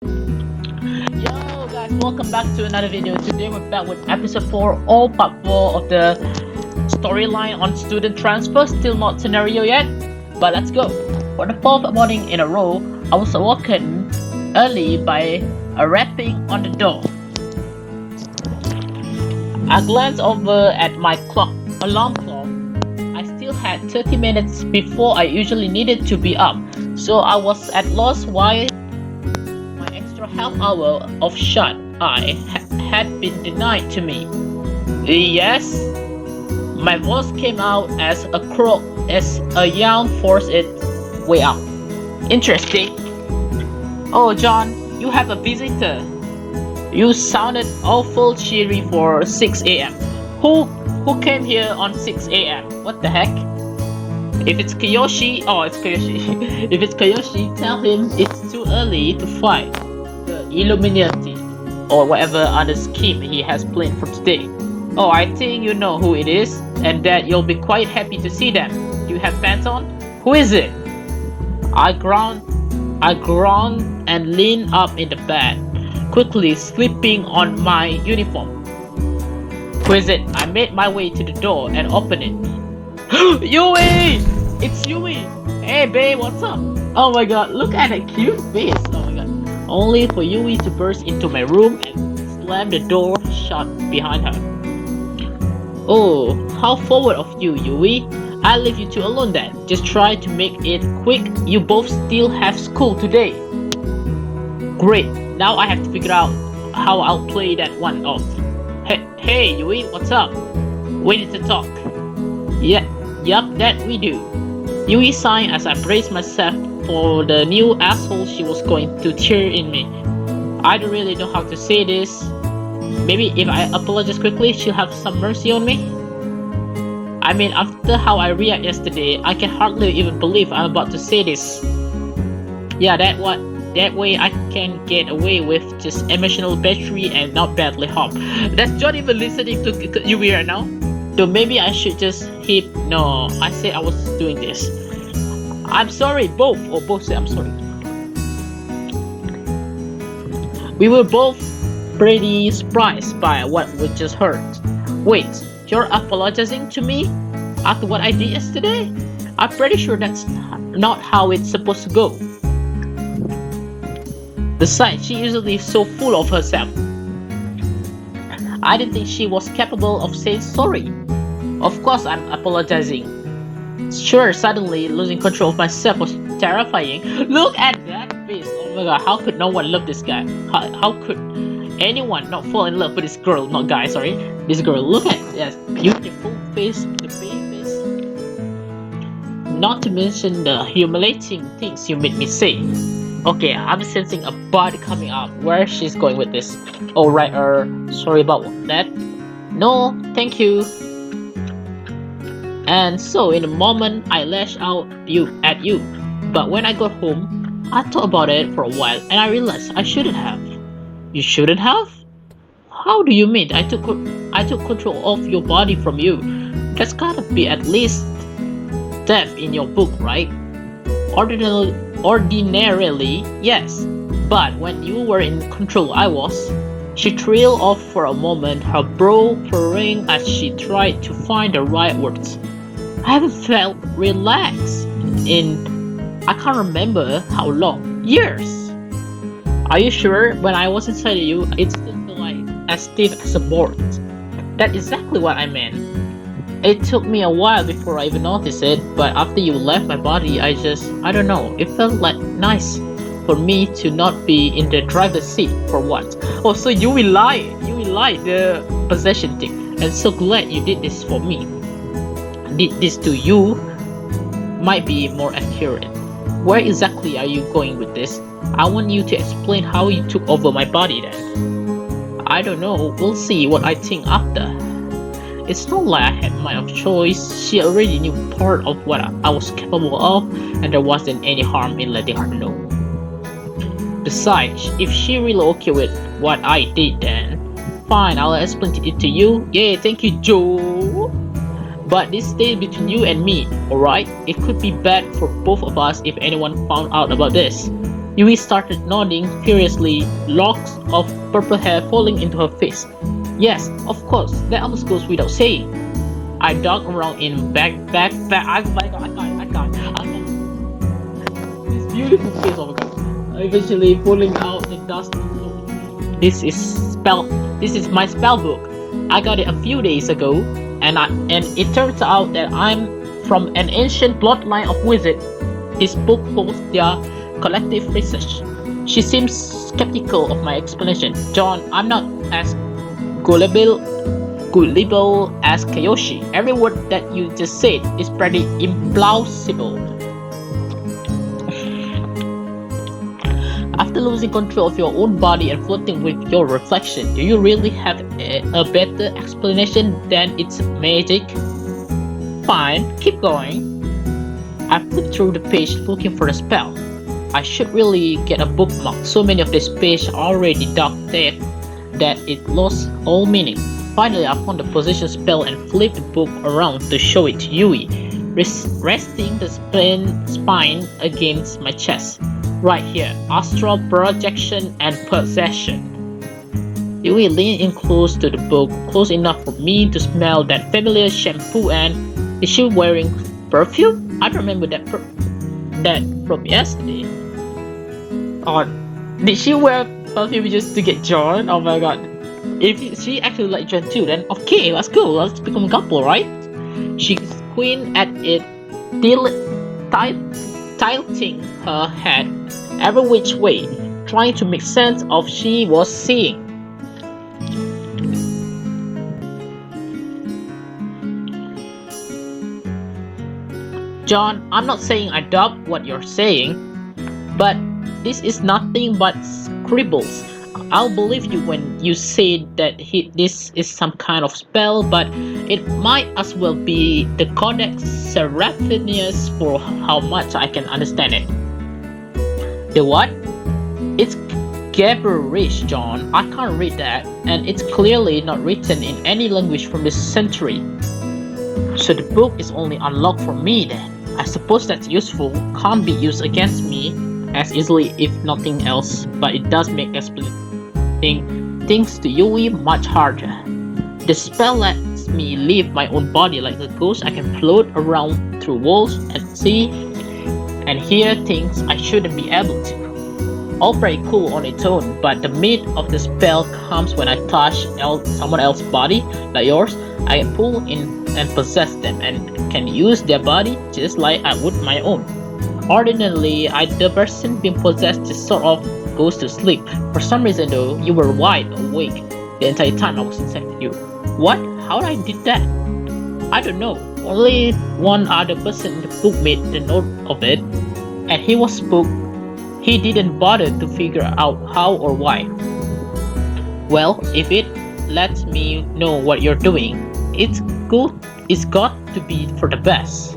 Yo guys, welcome back to another video. Today we're back with episode 4, all part 4 of the storyline on student transfer. Still not scenario yet, but let's go. For the 4th morning in a row, I was awoken early by a rapping on the door. I glanced over at my alarm clock. I still had 30 minutes before I usually needed to be up, so I was at loss why my extra half hour of shut-eye had been denied to me. Yes, my voice came out as a yawn forced its way out. Interesting. Oh, John, you have a visitor. You sounded awful cheery for 6 a.m. Who came here on 6 a.m.? What the heck? If it's Kiyoshi, if it's Kiyoshi, tell him it's too early to fight the Illuminati or whatever other scheme he has planned for today. Oh, I think you know who it is, and that you'll be quite happy to see them. Do you have pants on? Who is it? I groaned and leaned up in the bed, quickly slipping on my uniform. Who is it? I made my way to the door and opened it. Yui! It's Yui! Hey babe, what's up? Oh my god, look at that cute face! Oh my god. Only for Yui to burst into my room and slam the door shut behind her. Oh, how forward of you, Yui. I'll leave you two alone then. Just try to make it quick. You both still have school today. Great, now I have to figure out how I'll play that one off. Hey Yui, what's up? We need to talk. Yup, that we do. Yui sighed as I braced myself for the new asshole she was going to cheer in me. I don't really know how to say this. Maybe if I apologize quickly, she'll have some mercy on me? I mean, after how I reacted yesterday, I can hardly even believe I'm about to say this. Yeah, that way I can get away with just emotional battery and not badly harmed. That's John even listening to Yui right now? So maybe I should just no, I said I was doing this. I'm sorry, both said I'm sorry. We were both pretty surprised by what we just heard. Wait, you're apologizing to me after what I did yesterday? I'm pretty sure that's not how it's supposed to go. Besides, she usually is so full of herself. I didn't think she was capable of saying sorry. Of course I'm apologizing. Sure, suddenly losing control of myself was terrifying. Look at that face. Oh my god, how could no one love this guy? How could anyone not fall in love with this girl? Not guy, sorry. This girl. Look at that beautiful face, the baby face. Not to mention the humiliating things you made me say. Okay, I'm sensing a body coming up. Where she's going with this? Oh right, sorry about that. No, thank you. And so in a moment I lashed out at you. But when I got home, I thought about it for a while and I realized I shouldn't have. You shouldn't have? How do you mean I took control of your body from you? That's gotta be at least theft in your book, right? Ordinarily, yes, but when you were in control, I was. She trailed off for a moment, her brow furrowing as she tried to find the right words. I haven't felt relaxed in I can't remember how long. Years. Are you sure? When I was inside of you, it still felt like as stiff as a board. That's exactly what I meant. It took me a while before I even noticed it, but after you left my body, I don't know, it felt like nice for me to not be in the driver's seat for once. Oh, so you will lie the possession thing, and so glad you did this for me. Did this to you might be more accurate. Where exactly are you going with this? I want you to explain how you took over my body then. I don't know, we'll see what I think after. It's not like I had my own choice. She already knew part of what I was capable of, and there wasn't any harm in letting her know. Besides, if she really okay with what I did then, fine, I'll explain it to you. Yay, thank you, Joe. But this stays between you and me, alright? It could be bad for both of us if anyone found out about this. Yui started nodding furiously, locks of purple hair falling into her face. Yes, of course, that almost goes without saying. I dug around in back. Oh my god, I can't. This beautiful face, oh my god. Eventually pulling out the dust. This is spell. This is my spell book. I got it a few days ago, and it turns out that I'm from an ancient bloodline of wizards. This book holds their collective research. She seems skeptical of my explanation. John, I'm not as gullible as Kiyoshi. Every word that you just said is pretty implausible. After losing control of your own body and floating with your reflection, do you really have a better explanation than it's magic? Fine, keep going. I flipped through the page looking for a spell. I should really get a bookmark. So many of these pages are already dark dead that it lost all meaning. Finally, I found the position spell and flipped the book around to show it to Yui, resting the spine against my chest. Right here, astral projection and possession. Yui leaned in close to the book, close enough for me to smell that familiar shampoo. And is she wearing perfume? I don't remember that from yesterday. Or did she wear perfume just to get John? Oh my god. If she actually like John too, then okay, let's go. Let's become a couple, right? She squinted at it, tilting her head every which way, trying to make sense of what she was seeing. John, I'm not saying I doubt what you're saying, but this is nothing but scribbles. I'll believe you when you say that this is some kind of spell, but it might as well be the Codex Seraphinius for how much I can understand it. The what? It's gibberish, John. I can't read that, and it's clearly not written in any language from this century. So the book is only unlocked for me then. I suppose that's useful. Can't be used against me as easily if nothing else, but it does make explaining things to Yui much harder. The spell lets me leave my own body like a ghost. I can float around through walls and see and hear things I shouldn't be able to. All very cool on its own, but the meat of the spell comes when I touch someone else's body, like yours. I pull in and possess them and can use their body just like I would my own. Ordinarily, the person being possessed just sort of goes to sleep. For some reason though, you were wide awake the entire time I was inside with you. What? How did I did that? I don't know. Only one other person in the book made the note of it, and he was spooked. He didn't bother to figure out how or why. Well, if it lets me know what you're doing, it's good. It's got to be for the best.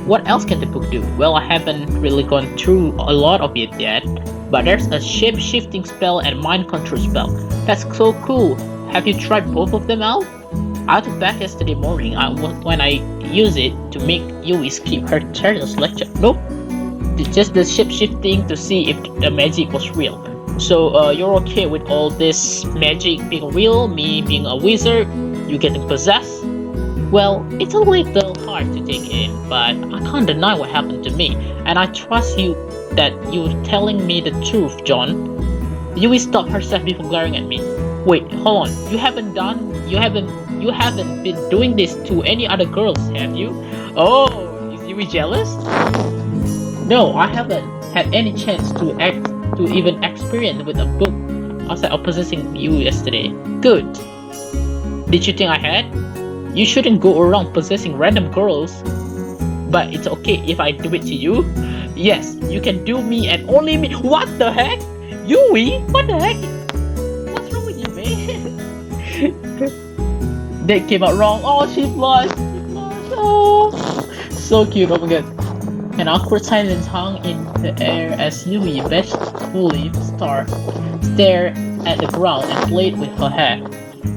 What else can the book do? Well, I haven't really gone through a lot of it yet, but there's a shape-shifting spell and mind control spell. That's so cool. Have you tried both of them out? I took back yesterday morning when I used it to make Yui skip her Charles lecture. Nope. It's just the shape-shifting to see if the magic was real. So you're okay with all this magic being real, me being a wizard, you getting possessed? Well, it's a little hard to take in, but I can't deny what happened to me, and I trust you that you're telling me the truth, John. Yui stopped herself before glaring at me. Wait, hold on. You haven't been doing this to any other girls, have you? Oh, is Yui jealous? No, I haven't had any chance to even experience with a book outside of possessing you yesterday. Good. Did you think I had? You shouldn't go around possessing random girls. But it's okay if I do it to you. Yes, you can do me and only me. What the heck? Yui? What the heck? What's wrong with you, man? That came out wrong. Oh, she blushed. Oh, so cute. Oh my god. An awkward silence hung in the air as Yui bashfully stared at the ground and played with her hair.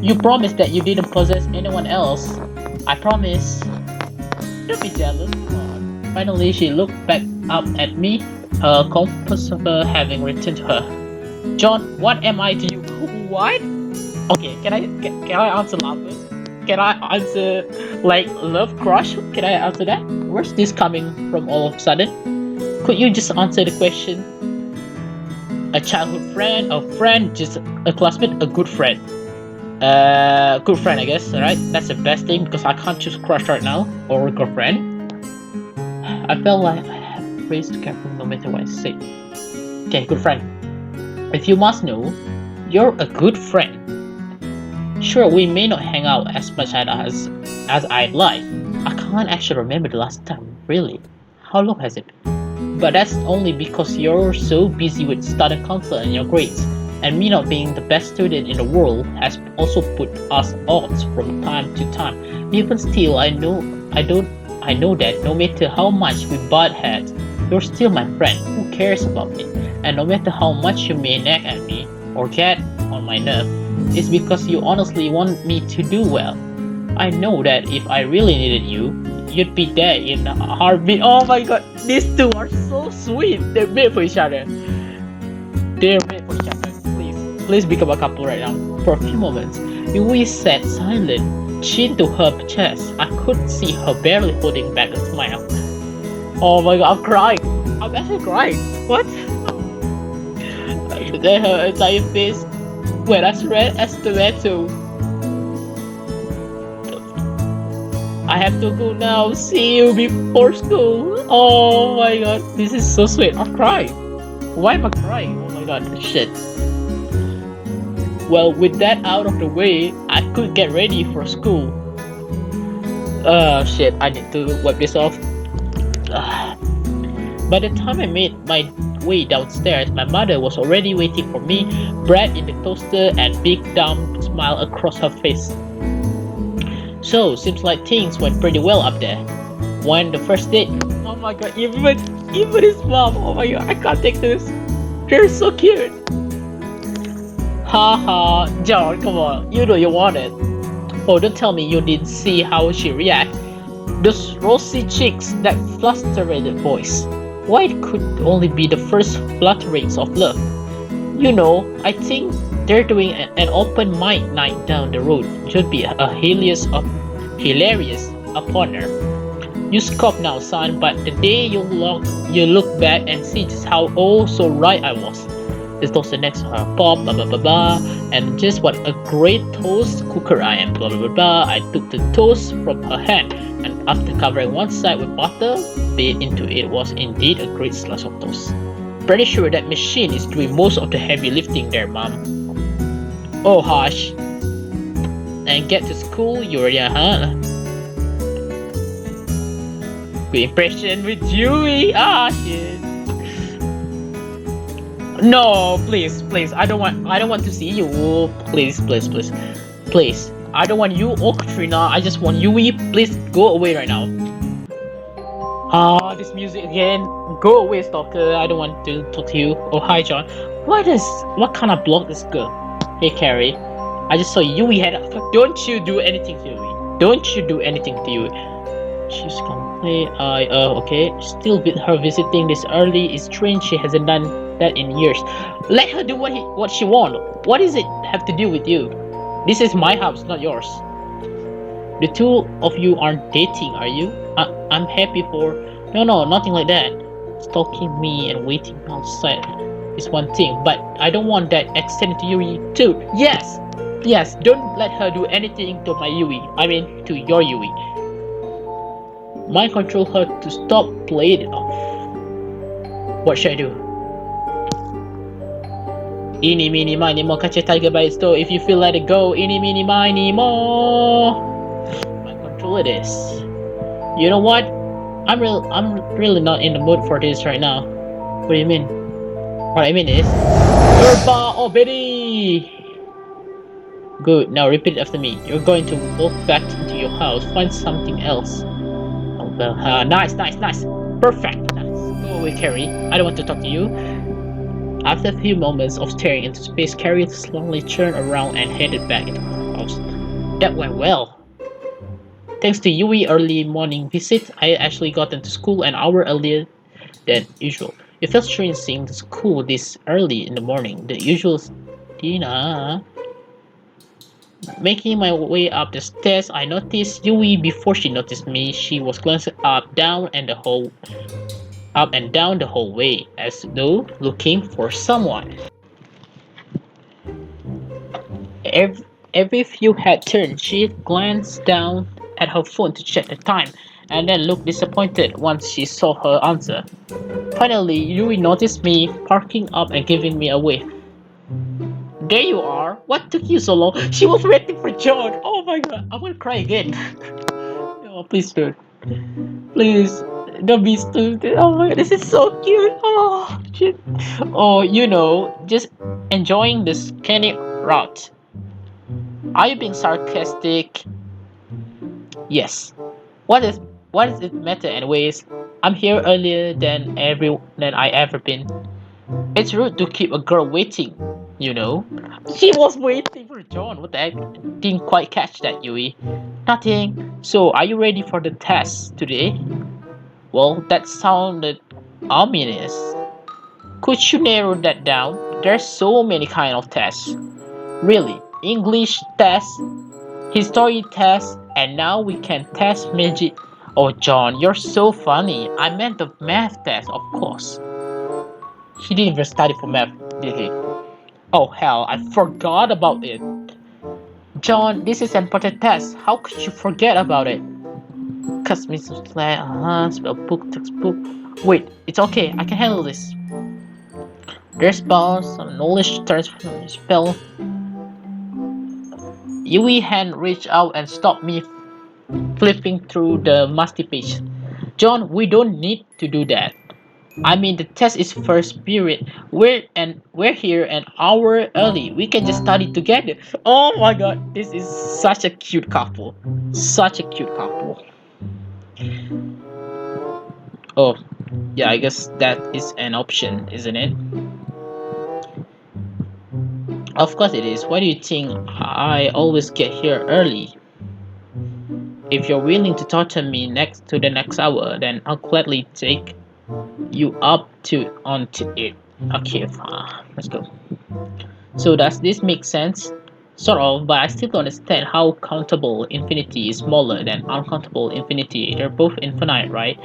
You promised that you didn't possess anyone else. I promise. Don't be jealous. Come on. Finally, she looked back up at me Compass of her having written to her. John, what am I to you? What? Okay, can I answer lovers? Can I answer like love crush? Can I answer that? Where's this coming from all of a sudden? Could you just answer the question? A childhood friend, a friend, just a classmate, a good friend. Good friend, I guess, right? That's the best thing because I can't choose crush right now or a girlfriend. I felt like I had to phrase careful no matter what I say. Okay, good friend. If you must know, you're a good friend. Sure, we may not hang out as much as I'd like. I can't actually remember the last time, really. How long has it been? But that's only because you're so busy with student council and your grades. And me not being the best student in the world has also put us odds from time to time. Even still, I know that no matter how much we butt heads, you're still my friend who cares about me. And no matter how much you may nag at me or get on my nerve, it's because you honestly want me to do well. I know that if I really needed you, you'd be there in a heartbeat. Oh my god, these two are so sweet. They're made for each other. They're made for each other. Please become a couple right now. For a few moments, Yui sat silent, chin to her chest. I could see her barely holding back a smile. Oh my god, I'm crying. I'm actually crying. What? Then her entire face went as red as tomato. I have to go now. See you before school. Oh my god, this is so sweet. I'm crying. Why am I crying? Oh my god, shit. Well, with that out of the way, I could get ready for school. Shit, I need to wipe this off. By the time I made my way downstairs, my mother was already waiting for me, bread in the toaster and big dumb smile across her face. So, seems like things went pretty well up there. When the first date, oh my god, even his mom, oh my god, I can't take this. They're so cute. Haha, John, come on, you know you want it. Oh, don't tell me you didn't see how she reacted. Those rosy cheeks, that flustered voice. Why it could only be the first flutterings of love. You know, I think they're doing an open mic night down the road. Should be a hilarious upon her. You scoff now, son, but the day you look back and see just how oh so right I was. This toaster next to her, pop, blah blah blah blah, and just what a great toast cooker I am, blah blah blah blah. I took the toast from her hand, and after covering one side with butter, bit into it was indeed a great slice of toast. Pretty sure that machine is doing most of the heavy lifting there, mom. Oh hush. And get to school, you're huh? Good impression with Yui. Ah shit. No, please, I don't want to see you. Please. I don't want you or Katrina. I just want Yui. Please go away right now. This music again. Go away, stalker. I don't want to talk to you. Oh, hi, John. What kind of block this girl? Hey, Carrie. I just saw Yui had. Don't you do anything to Yui. Don't you do anything to Yui. She's gonna play. Okay. Still with her visiting this early. It's strange she hasn't done that in years. Let her do what she wants. What does it have to do with you? This is my house, not yours. The two of you aren't dating, are you? I'm happy for. No, nothing like that. Stalking me and waiting outside is one thing, but I don't want that extended to Yui too. Yes. Don't let her do anything to my Yui. I mean, to your Yui. Mind control her to stop playing it off. What should I do? Eeny, meeny, miny, mo, catch a tiger by its toe. If you feel let it go, eeny, meeny, miny, mo. Mind control it is. You know what? I'm really not in the mood for this right now. What do you mean? What I mean is, Yerba or Betty. Good. Now repeat it after me. You're going to walk back into your house, find something else. Oh well, nice. Perfect. Nice. Go away, Carrie. I don't want to talk to you. After a few moments of staring into space, Carrie slowly turned around and headed back into her house. That went well. Thanks to Yui's early morning visit, I actually got into school an hour earlier than usual. It felt strange seeing the school this early in the morning. The usual Dina. Making my way up the stairs, I noticed Yui before she noticed me. She was glancing up and down the hallway, as though looking for someone. Every, every few had turned, she glanced down at her phone to check the time, and then looked disappointed once she saw her answer. Finally, Yui noticed me, parking up and giving me a wave. There you are. What took you so long? She was waiting for John. Oh my god, I'm gonna cry again. Oh, please don't. Please, don't be stupid. Oh my god, this is so cute. Oh, shit. Oh, just enjoying the scenic route. Are you being sarcastic? Yes. What is what does it matter anyways? I'm here earlier than I ever been. It's rude to keep a girl waiting, you know. She was waiting for John. What the heck? Didn't quite catch that, Yui. Nothing. So, are you ready for the test today? Well, that sounded ominous. Could you narrow that down? There's so many kind of tests. Really, English test, history test, and now we can test magic. Oh, John, you're so funny. I meant the math test, of course. He didn't even study for math, did he? Oh hell, I forgot about it. John, this is an important test. How could you forget about it? Cause Mrs. Spell book, textbook. Wait, it's okay. I can handle this. There's spells, some knowledge turns from spell. Yui hand reached out and stopped me flipping through the musty page. John, we don't need to do that. I mean, the test is first period. We're here an hour early. We can just study together. Oh my god, this is such a cute couple. Such a cute couple. Oh, yeah, I guess that is an option, isn't it? Of course it is. Why do you think I always get here early? If you're willing to torture me next to the next hour, then I'll gladly take you up onto it. Okay, let's go. So does this make sense? Sort of, but I still don't understand how countable infinity is smaller than uncountable infinity. They're both infinite, right?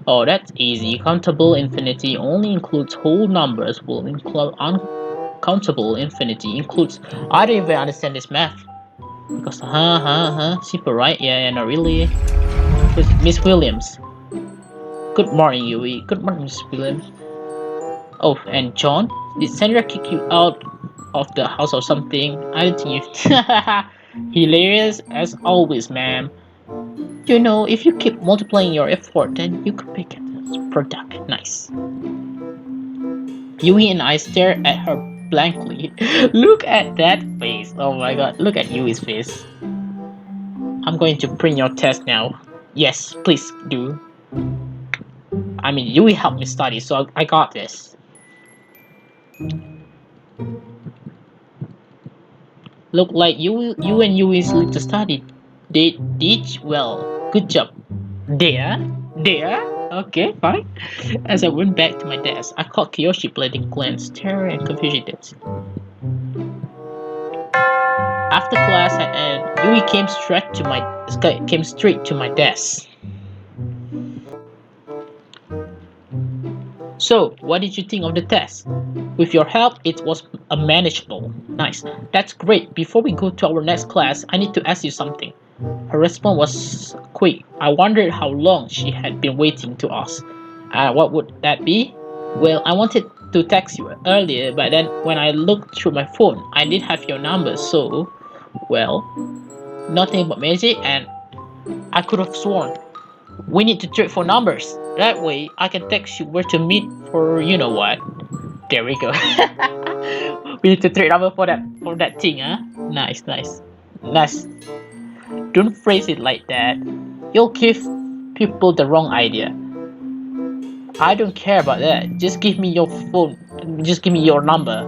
Oh, that's easy. Countable infinity only includes whole numbers, will include uncountable infinity includes. I don't even understand this math. Because simple, right? Yeah, not really. Miss Williams. Good morning, Yui. Good morning, Miss Williams. Oh, and John? Did Sandra kick you out of the house or something? I don't think you... Hilarious as always, ma'am. You know, if you keep multiplying your effort, then you could make a product. Nice. Yui and I stare at her blankly. Look at that face. Oh my god, look at Yui's face. I'm going to print your test now. Yes, please do. I mean, Yui helped me study, so I got this. Look like you and Yui's need to study. They did well. Good job. There? Okay, fine. As I went back to my desk, I caught Kiyoshi playing glance, terror and confusion. After class had ended, Yui came straight to my desk. So, what did you think of the test? With your help, it was manageable. Nice. That's great. Before we go to our next class, I need to ask you something. Her response was quick. I wondered how long she had been waiting to ask. What would that be? Well, I wanted to text you earlier, but then when I looked through my phone, I didn't have your number, so... Well, nothing but magic, and I could have sworn. We need to trade for numbers. That way, I can text you where to meet for you know what. There we go. We need to trade number for that thing, huh? Nice. Don't phrase it like that. You'll give people the wrong idea. I don't care about that. Just give me your phone. Just give me your number.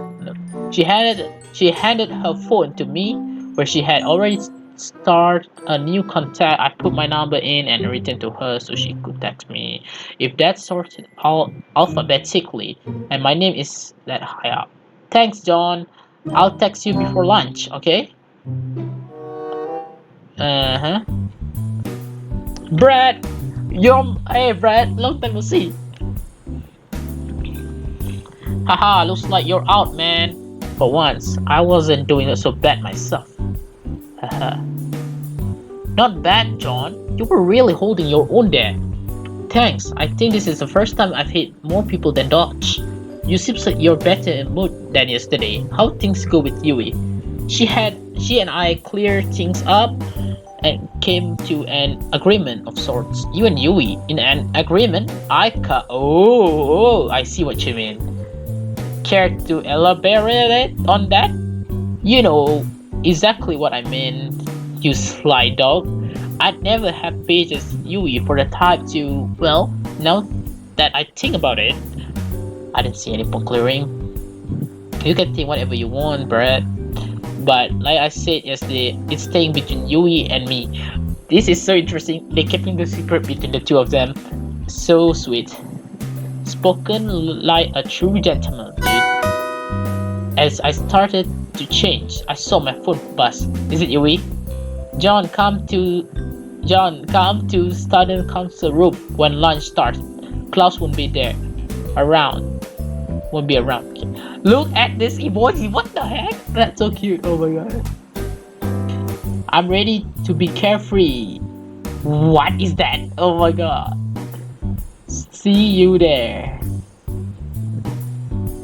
She handed her phone to me, where she had already start a new contact. I put my number in and returned to her so she could text me. If that's sorted alphabetically, and my name is that high up. Thanks, John. I'll text you before lunch, okay? Uh-huh. Brad! Hey, Brad, long time no see. Haha, looks like you're out, man. For once, I wasn't doing it so bad myself. Haha. Not bad, John. You were really holding your own there. Thanks. I think this is the first time I've hit more people than Dodge. You seem like you're better in mood than yesterday. How things go with Yui? She and I cleared things up and came to an agreement of sorts. You and Yui in an agreement? I see what you mean. Care to elaborate on that? You know exactly what I mean, you sly dog. I'd never have patience Yui for the type to, well, now that I think about it, I didn't see any point clearing. You can think whatever you want, Brad. But like I said yesterday, it's staying between Yui and me. This is so interesting. They're keeping the secret between the two of them. So sweet. Spoken like a true gentleman, dude. As I started to change, I saw my phone buzz. Is it Yui? John, come to student council room when lunch starts. Klaus won't be there. Won't be around. Okay. Look at this emoji. What the heck? That's so cute. Oh my god. I'm ready to be carefree. What is that? Oh my god. See you there.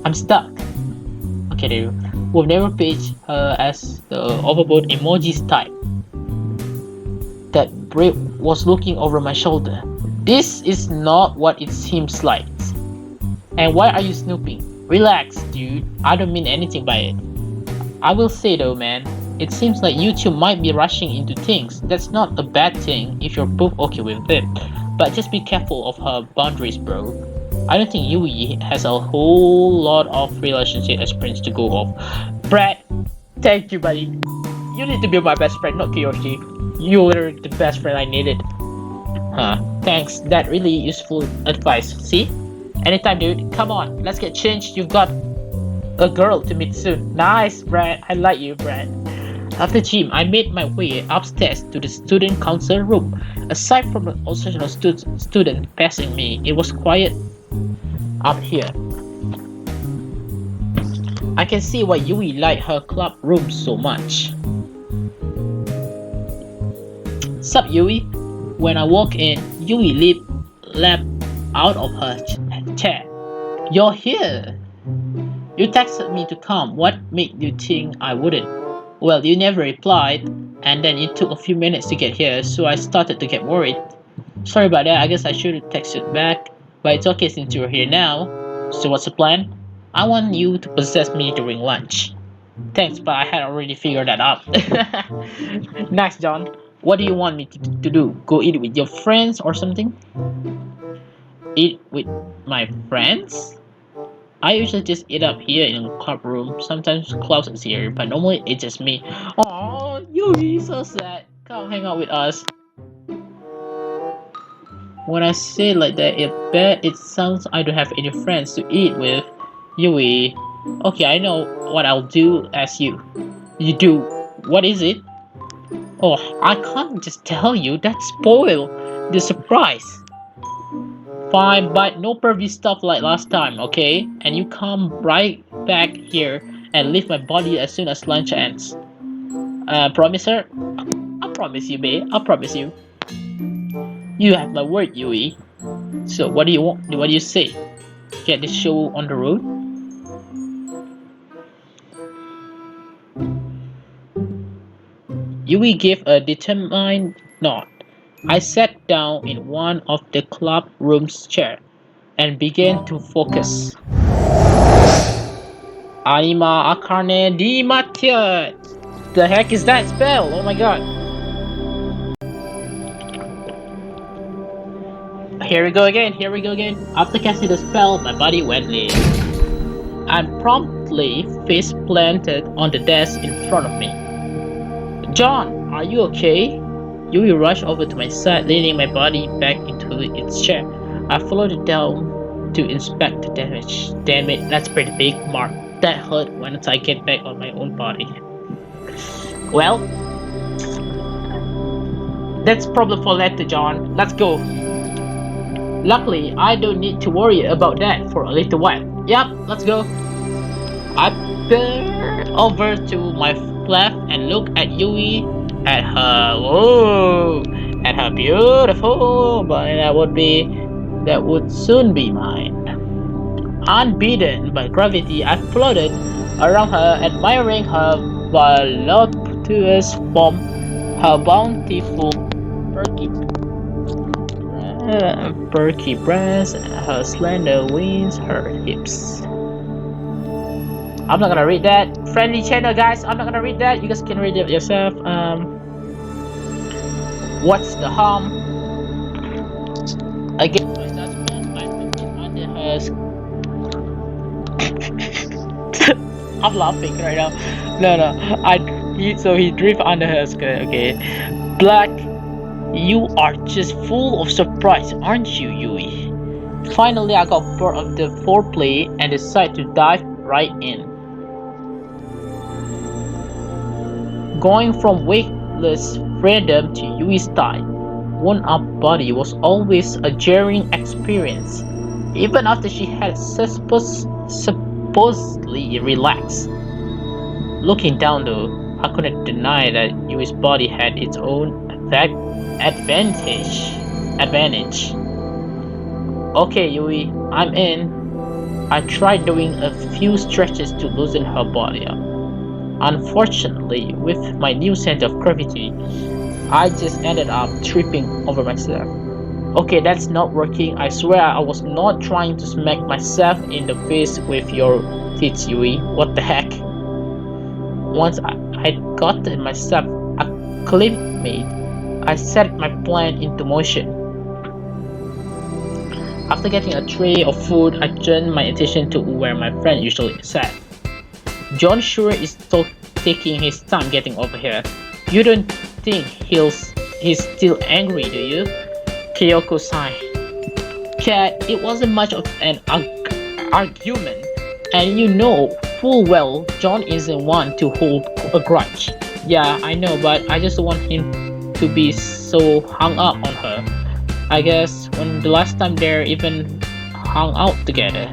I'm stuck. Okay, there. We've never paged her as the overboard emojis type. That Brave was looking over my shoulder. This is not what it seems like. And why are you snooping? Relax, dude. I don't mean anything by it. I will say though, man, it seems like you two might be rushing into things. That's not a bad thing if you're both okay with it. But just be careful of her boundaries, bro. I don't think Yui has a whole lot of relationship experience to go off. Brad, thank you, buddy. You need to be my best friend, not Kiyoshi. You're the best friend I needed. Thanks. That really useful advice. See? Anytime, dude. Come on, let's get changed. You've got a girl to meet soon. Nice, Brad. I like you, Brad. After gym, I made my way upstairs to the student council room. Aside from the occasional student passing me, it was quiet up here. I can see why Yui liked her club room so much. Sup, Yui? When I walk in, Yui leapt out of her chair. You're here! You texted me to come. What made you think I wouldn't? Well, you never replied, and then it took a few minutes to get here, so I started to get worried. Sorry about that, I guess I should have texted back, but it's okay since you're here now. So what's the plan? I want you to possess me during lunch. Thanks, but I had already figured that out. Next, John. What do you want me to do? Go eat with your friends or something? Eat with my friends? I usually just eat up here in the club room. Sometimes Klaus is here, but normally it's just me. Oh, Yui, so sad. Come hang out with us. When I say like that, it sounds I don't have any friends to eat with. Yui. Okay, I know what I'll do as you. You do. What is it? Oh, I can't just tell you. That spoil the surprise. Fine, but no pervy stuff like last time, okay? And you come right back here and leave my body as soon as lunch ends. Promise her? I promise you, babe. I promise you. You have my word, Yui. So what do you want? What do you say? Get this show on the road? Yui gave a determined nod. I sat down in one of the club room's chairs and began to focus. Anima Akarne di Matya. The heck is that spell? Oh my god. Here we go again. After casting the spell, my body went limp. And promptly face planted on the desk in front of me. John, Are you okay? Yui rushed over to my side, leaning my body back into its chair. I followed it down to inspect the damage. Damn it, that's pretty big, Mark. That hurt once I get back on my own body. Well, that's problem for later, John. Let's go. Luckily, I don't need to worry about that for a little while. Yup, let's go. I peer over to my left and look at Yui, at her beautiful body that would soon be mine. Unbeaten by gravity, I floated around her, admiring her voluptuous form, her bountiful perky breasts, her slender wings, her hips. I'm not gonna read that. Friendly channel, guys. I'm not gonna read that. You guys can read it yourself. What's the harm? Again, my judgment, I took it under her. I'm laughing right now. No. So he drift under her skirt. Okay, Black. You are just full of surprise, aren't you, Yui? Finally, I got bored of the foreplay and decided to dive right in. Going from weightless freedom to Yui's tight, worn-up body was always a jarring experience, even after she had supposedly relaxed. Looking down though, I couldn't deny that Yui's body had its own advantage. Okay, Yui, I'm in. I tried doing a few stretches to loosen her body up. Unfortunately, with my new center of gravity, I just ended up tripping over myself. Okay, that's not working. I swear I was not trying to smack myself in the face with your teeth, Yui. What the heck? Once I'd gotten myself acclimated, I set my plan into motion. After getting a tray of food, I turned my attention to where my friend usually sat. John sure is taking his time getting over here. You don't think he's still angry, do you? Kyoko sighed. Cat, it wasn't much of an argument, and you know full well John isn't one to hold a grudge. Yeah, I know, but I just want him to be so hung up on her. I guess when the last time they're even hung out together.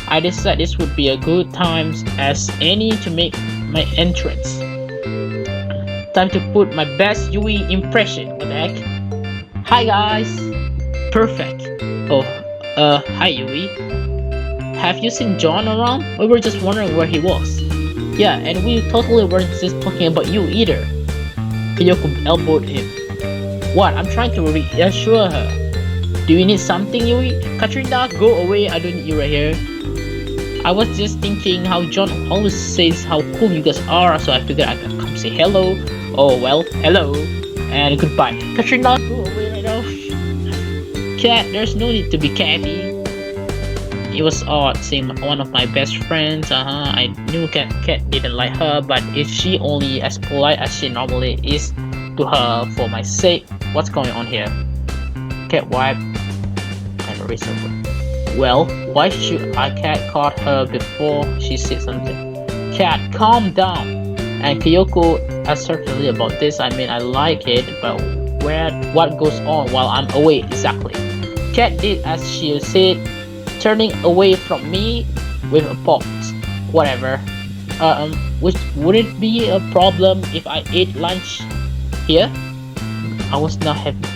I decided this would be a good time as any to make my entrance. Time to put my best Yui impression. What the heck? Hi guys! Perfect. Oh, hi Yui. Have you seen John around? We were just wondering where he was. Yeah, and we totally weren't just talking about you either. Kyoko elbowed him. What? I'm trying to reassure her. Do you need something, Yui? Katrina, go away. I don't need you right here. I was just thinking how John always says how cool you guys are, so I figured I could come say hello. Oh well, hello and goodbye. Katrina, go away right now. Cat, there's no need to be catty. It was odd seeing one of my best friends. I knew Cat didn't like her, but if she only as polite as she normally is to her for my sake, what's going on here? Cat wiped and raised her voice. Well, why should I caught her before she said something? Cat, calm down. And Kyoko assertively about this. I mean, I like it, but what goes on while I'm away exactly? Cat did as she said, turning away from me with a pause. Whatever. Would it be a problem if I ate lunch here? I was not happy.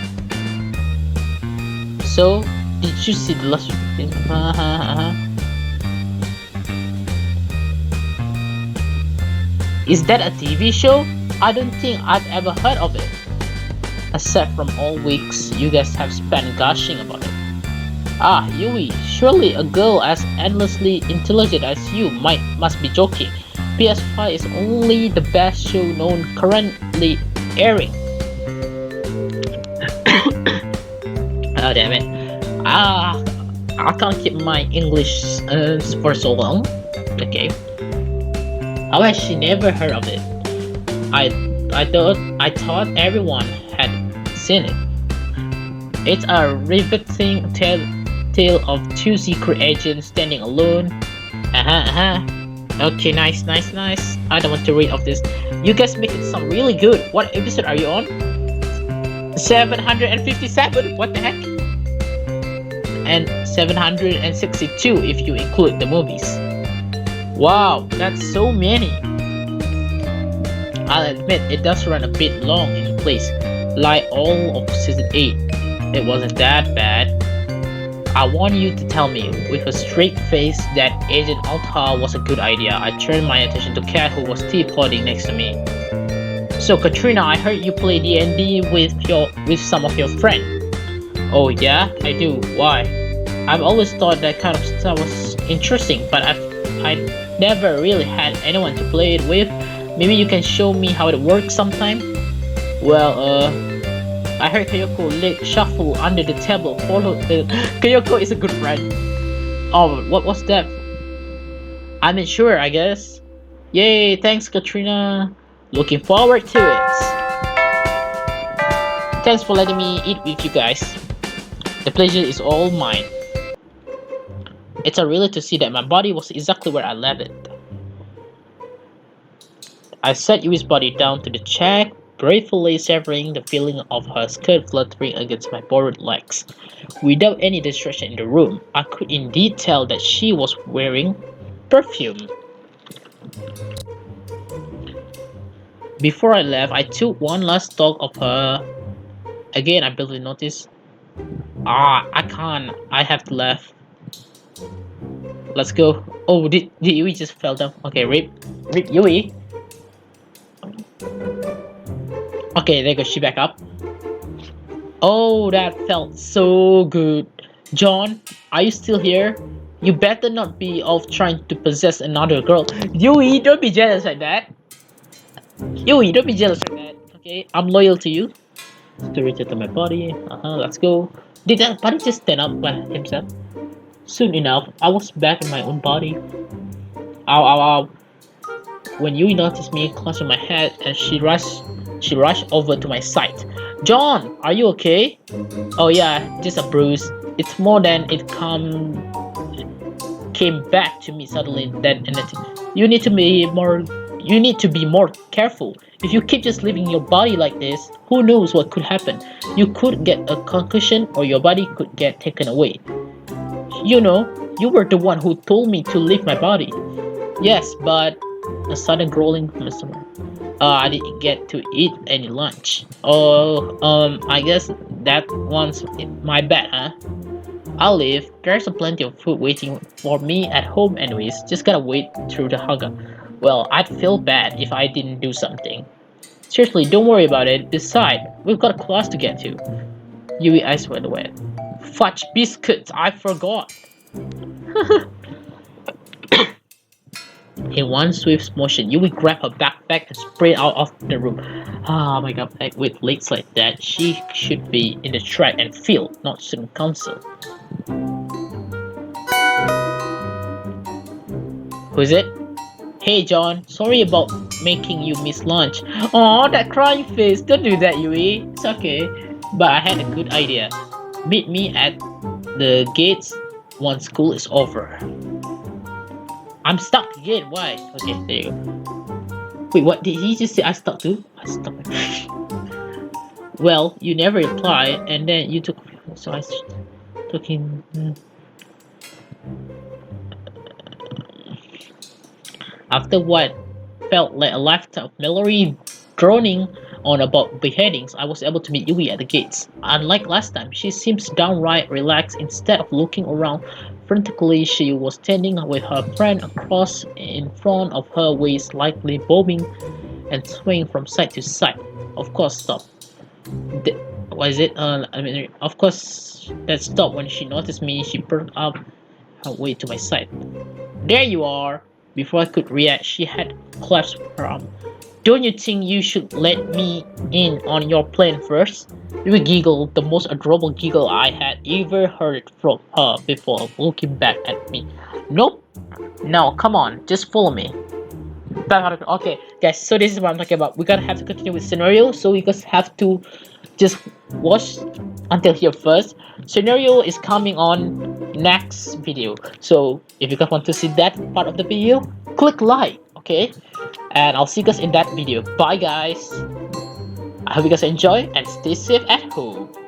So, did you see the last thing? Is that a TV show? I don't think I've ever heard of it. Except from all weeks you guys have spent gushing about it. Ah, Yui, surely a girl as endlessly intelligent as you must be joking. PS5 is only the best show known currently airing. Oh damn it. I can't keep my English for so long. Okay. How has she never heard of it? I I thought everyone had seen it. It's a riveting tale of two secret agents standing alone. Okay, nice. I don't want to read of this. You guys make it sound really good. What episode are you on? 757. What the heck? And 762 if you include the movies. Wow, that's so many. I'll admit it does run a bit long in place, like all of season 8. It wasn't that bad. I want you to tell me with a straight face that Agent Alta was a good idea. I turned my attention to Kat, who was teapotting next to me. So Katrina, I heard you play D&D with some of your friends. Oh yeah, I do. Why? I've always thought that kind of stuff was interesting, but I never really had anyone to play it with. Maybe you can show me how it works sometime? Well, I heard Kyoko leg shuffle under the table. Kyoko is a good friend. Oh, what was that? I'm not sure, I guess. Yay, thanks Katrina. Looking forward to it. Thanks for letting me eat with you guys. The pleasure is all mine. It's a relief to see that my body was exactly where I left it. I set Yui's body down to the check, gratefully savoring the feeling of her skirt fluttering against my bored legs. Without any distraction in the room, I could indeed tell that she was wearing perfume. Before I left, I took one last stock of her. Again, I barely noticed. I can't. I have to leave. Let's go. Oh, did Yui just fell down? Okay, rip Yui. Okay, there goes she back up. Oh, that felt so good. John, are you still here? You better not be off trying to possess another girl. Yui, don't be jealous like that. Yui, don't be jealous like that. Okay, I'm loyal to you. To return to my body. Let's go. Did that body just stand up by himself? Soon enough, I was back in my own body. Ow. When Yui noticed me clutching my head and she rushed over to my side. John, are you okay? Oh yeah, just a bruise. It's more than it came back to me suddenly that anything. You need to be more careful. If you keep just leaving your body like this, who knows what could happen? You could get a concussion or your body could get taken away. You know, you were the one who told me to leave my body. Yes, but a sudden growling from my stomach. I didn't get to eat any lunch. Oh, I guess that one's my bad, huh? I'll leave. There's plenty of food waiting for me at home anyways. Just gotta wait through the hunger. Well, I'd feel bad if I didn't do something. Seriously, don't worry about it. Besides, we've got a class to get to. Yui eyes went wet. Fudge biscuits, I forgot. In one swift motion, Yui grabbed her backpack and sprayed out of the room. Oh my god, with legs like that, she should be in the track and field, not student council. Who is it? Hey John, sorry about making you miss lunch. Oh, that crying face, don't do that Yui. It's okay. But I had a good idea. Meet me at the gates once school is over. I'm stuck again, why? Okay, there you go. Wait, what did he just say? I stuck too? I stuck. Well, you never replied, and then you took. So I took him. After what felt like a lifetime of Mallory droning on about beheadings, I was able to meet Yui at the gates. Unlike last time, she seems downright relaxed. Instead of looking around frantically, she was standing with her friend across in front of her, waist slightly bobbing and swaying from side to side. Of course, stop. What is it? Of course, that stopped when she noticed me. She perked up her way to my side. There you are! Before I could react, she had clasped her arm. Don't you think you should let me in on your plan first? Yui giggled, the most adorable giggle I had ever heard from her before, looking back at me. Nope. No, come on, just follow me. Okay, guys. So this is what I'm talking about. We're gonna have to continue with scenario. So you guys have to just watch until here first. Scenario is coming on next video. So if you guys want to see that part of the video, click like. Okay, and I'll see you guys in that video. Bye, guys. I hope you guys enjoy and stay safe at home.